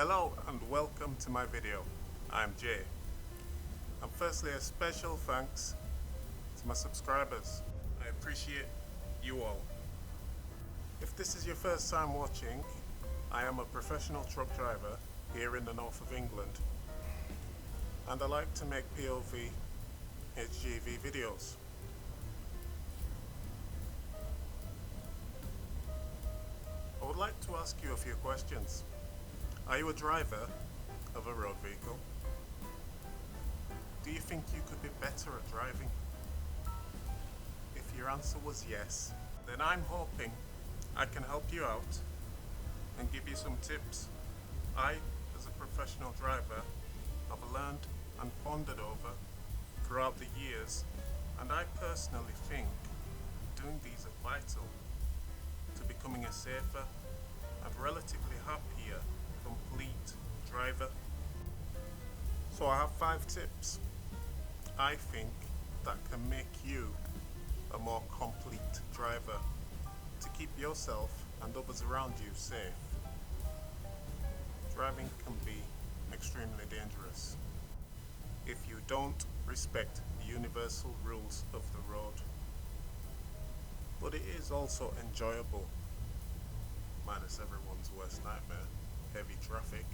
Hello and welcome to my video. I'm Jay. And firstly, a special thanks to my subscribers. I appreciate you all. If this is your first time watching, I am a professional truck driver here in the north of England, and I like to make POV HGV videos. I would like to ask you a few questions. Are you a driver of a road vehicle? Do you think you could be better at driving? If your answer was yes, then I'm hoping I can help you out and give you some tips I, as a professional driver, have learned and pondered over throughout the years, and I personally think doing these are vital to becoming a safer and relatively happier complete driver. So I have 5 tips I think that can make you a more complete driver to keep yourself and others around you safe. Driving can be extremely dangerous if you don't respect the universal rules of the road. But it is also enjoyable, minus everyone's worst nightmare, heavy traffic.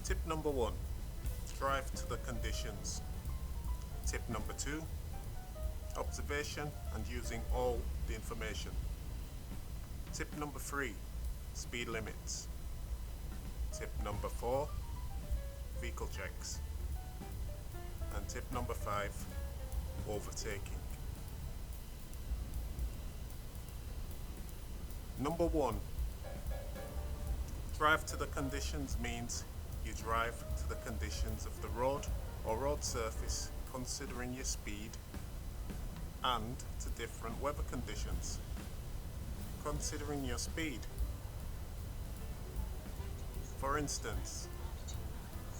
Tip number 1, drive to the conditions. Tip number 2, observation and using all the information. Tip number 3, speed limits. Tip number 4, vehicle checks. And tip number 5, overtaking. Number 1, drive to the conditions means you drive to the conditions of the road or road surface, considering your speed, and to different weather conditions, considering your speed. For instance,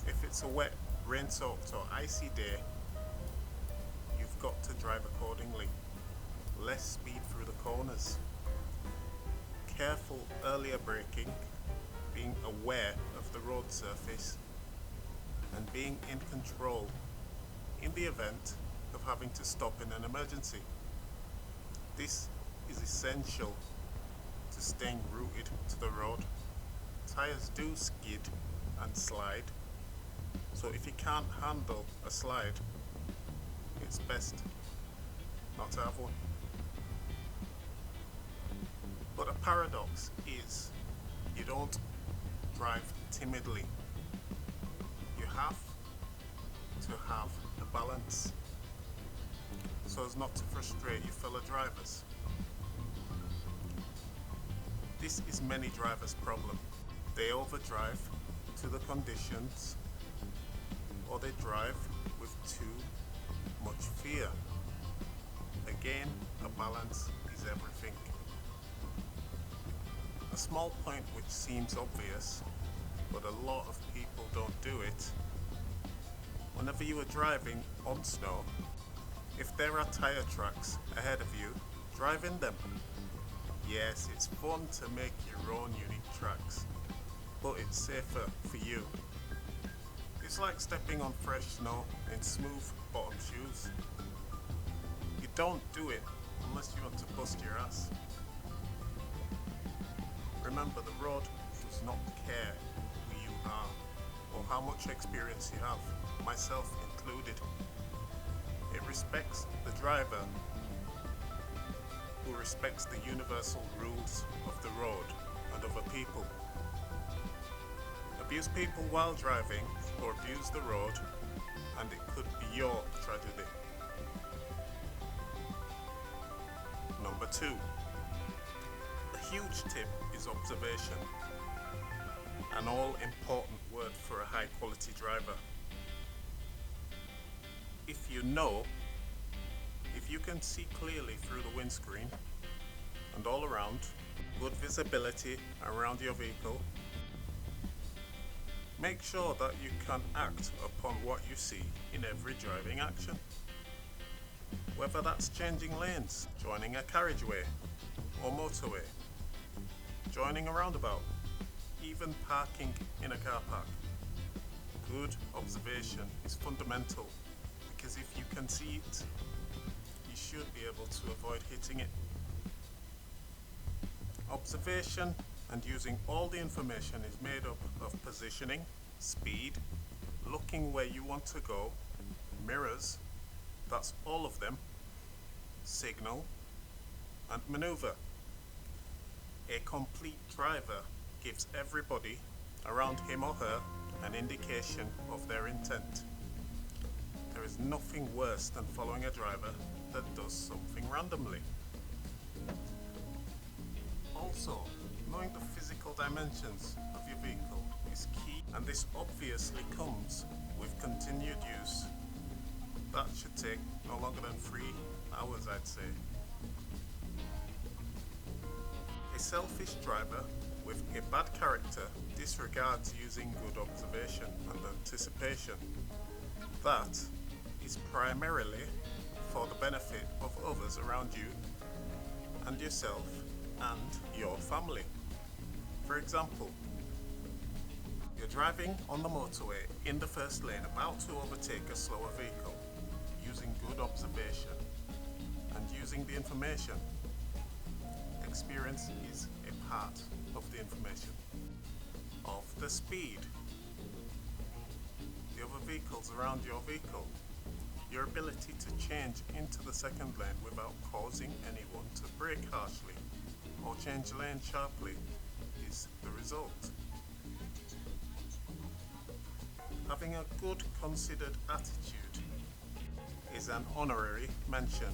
if it's a wet, rain-soaked or icy day, you've got to drive accordingly. Less speed through the corners. Careful earlier braking, being aware of the road surface, and being in control in the event of having to stop in an emergency. This is essential to staying rooted to the road. Tires do skid and slide, so if you can't handle a slide, it's best not to have one. But a paradox is you don't drive timidly. You have to have a balance so as not to frustrate your fellow drivers. This is many drivers' problem. They overdrive to the conditions, or they drive with too much fear. Again, a balance is everything. A small point which seems obvious, but a lot of people don't do it. Whenever you are driving on snow, if there are tyre tracks ahead of you, drive in them. Yes, it's fun to make your own unique tracks, but it's safer for you. It's like stepping on fresh snow in smooth bottom shoes. You don't do it unless you want to bust your ass. Remember, the road does not care who you are or how much experience you have, myself included. It respects the driver who respects the universal rules of the road and other people. Abuse people while driving or abuse the road, and it could be your tragedy. Number 2. A huge tip is observation, an all-important word for a high-quality driver. If you can see clearly through the windscreen and all around, good visibility around your vehicle, make sure that you can act upon what you see in every driving action. Whether that's changing lanes, joining a carriageway or motorway, joining a roundabout, even parking in a car park. Good observation is fundamental because if you can see it, you should be able to avoid hitting it. Observation and using all the information is made up of positioning, speed, looking where you want to go, mirrors, that's all of them, signal, and maneuver. A complete driver gives everybody around him or her an indication of their intent. There is nothing worse than following a driver that does something randomly. Also, knowing the physical dimensions of your vehicle is key, and this obviously comes with continued use. That should take no longer than 3 hours, I'd say. A selfish driver with a bad character disregards using good observation and anticipation. That is primarily for the benefit of others around you and yourself and your family. For example, you're driving on the motorway in the first lane about to overtake a slower vehicle. Using good observation and using the information. Experience is a part of the information. Of the speed, the other vehicles around your vehicle, your ability to change into the second lane without causing anyone to brake harshly or change lane sharply is the result. Having a good considered attitude is an honorary mention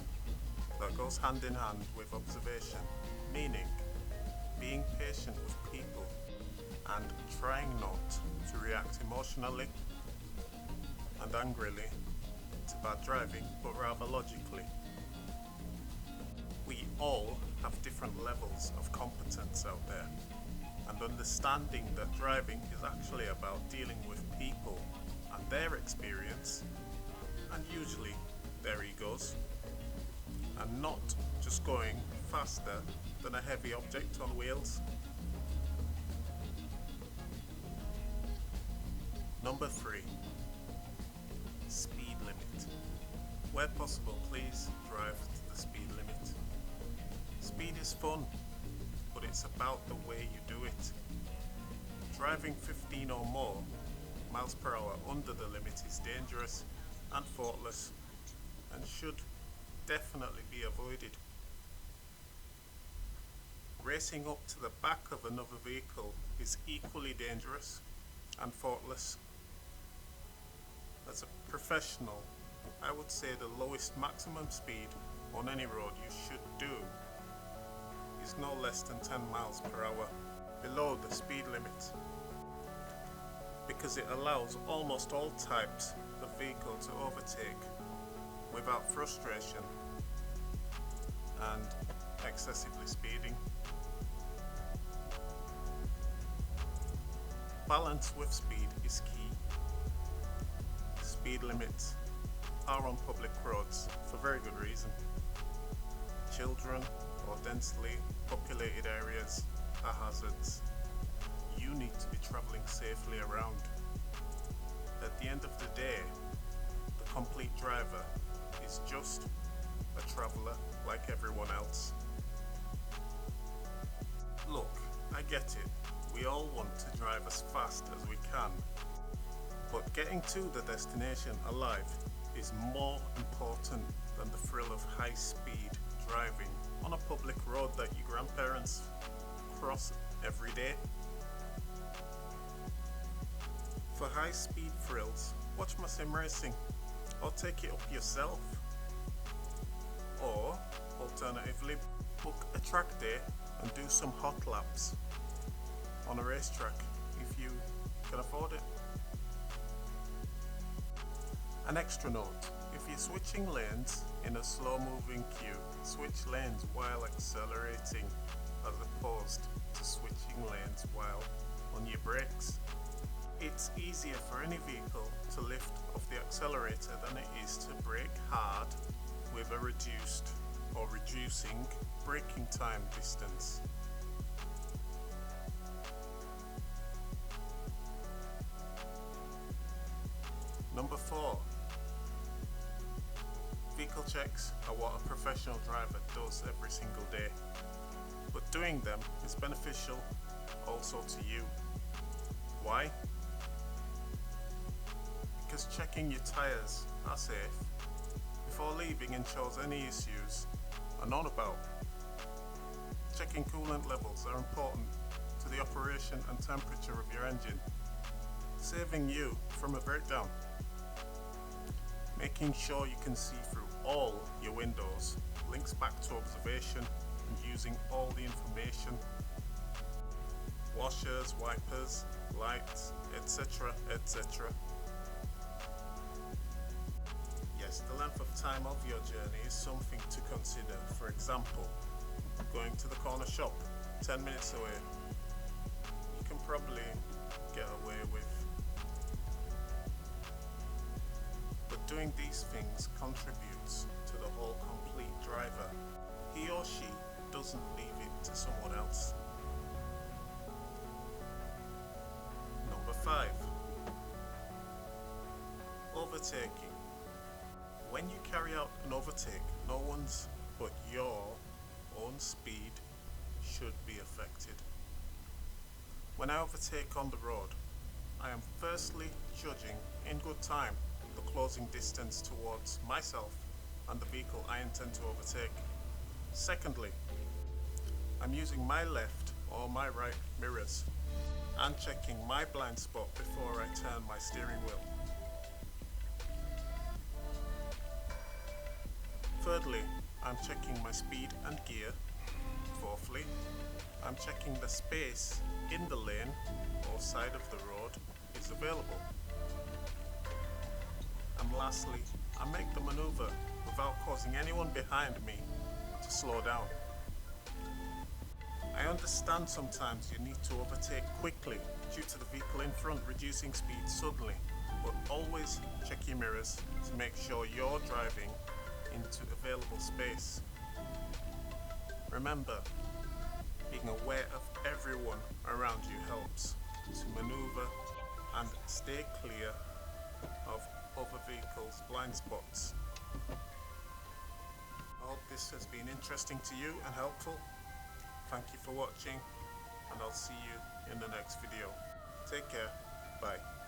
that goes hand in hand with observation, meaning being patient with people and trying not to react emotionally and angrily to bad driving, but rather logically. We all have different levels of competence out there, and understanding that driving is actually about dealing with people and their experience, and usually their egos, and not just going faster than a heavy object on wheels. Number 3, speed limit. Where possible, please drive to the speed limit. Speed is fun, but it's about the way you do it. Driving 15 or more miles per hour under the limit is dangerous and thoughtless and should definitely be avoided. Racing up to the back of another vehicle is equally dangerous and thoughtless. As a professional, I would say the lowest maximum speed on any road you should do is no less than 10 miles per hour below the speed limit, because it allows almost all types of vehicle to overtake without frustration and excessively speeding. Balance with speed is key. Speed limits are on public roads for very good reason. Children or densely populated areas are hazards. You need to be travelling safely around. At the end of the day, the complete driver is just a traveller like everyone else. Look, I get it. We all want to drive as fast as we can, but getting to the destination alive is more important than the thrill of high-speed driving on a public road that your grandparents cross every day. For high-speed thrills, watch my sim racing, or take it up yourself. Or, alternatively, book a track day and do some hot laps on a racetrack if you can afford it. An extra note, if you're switching lanes in a slow-moving queue, switch lanes while accelerating as opposed to switching lanes while on your brakes. It's easier for any vehicle to lift off the accelerator than it is to brake hard with a reduced or reducing braking time distance. checks are what a professional driver does every single day, but doing them is beneficial also to you. Why? Because checking your tyres are safe before leaving ensures any issues are known about. Checking coolant levels are important to the operation and temperature of your engine, saving you from a breakdown. Making sure you can see through all your windows links back to observation and using all the information. Washers, wipers, lights, etc., etc. Yes, the length of time of your journey is something to consider. For example, going to the corner shop 10 minutes away, you can probably get away with. But doing these things contributes to the whole complete driver. He or she doesn't leave it to someone else. Number 5. Overtaking. When you carry out an overtake, no one's but your own speed should be affected. When I overtake on the road, I am firstly judging in good time the closing distance towards myself and the vehicle I intend to overtake. Secondly, I'm using my left or my right mirrors and checking my blind spot before I turn my steering wheel. Thirdly, I'm checking my speed and gear. Fourthly, I'm checking the space in the lane or side of the road is available. And lastly, I make the maneuver without causing anyone behind me to slow down. I understand sometimes you need to overtake quickly due to the vehicle in front reducing speed suddenly, but always check your mirrors to make sure you're driving into available space. Remember, being aware of everyone around you helps to maneuver and stay clear of other vehicles' blind spots. I hope this has been interesting to you and helpful. Thank you for watching, and I'll see you in the next video. Take care. Bye.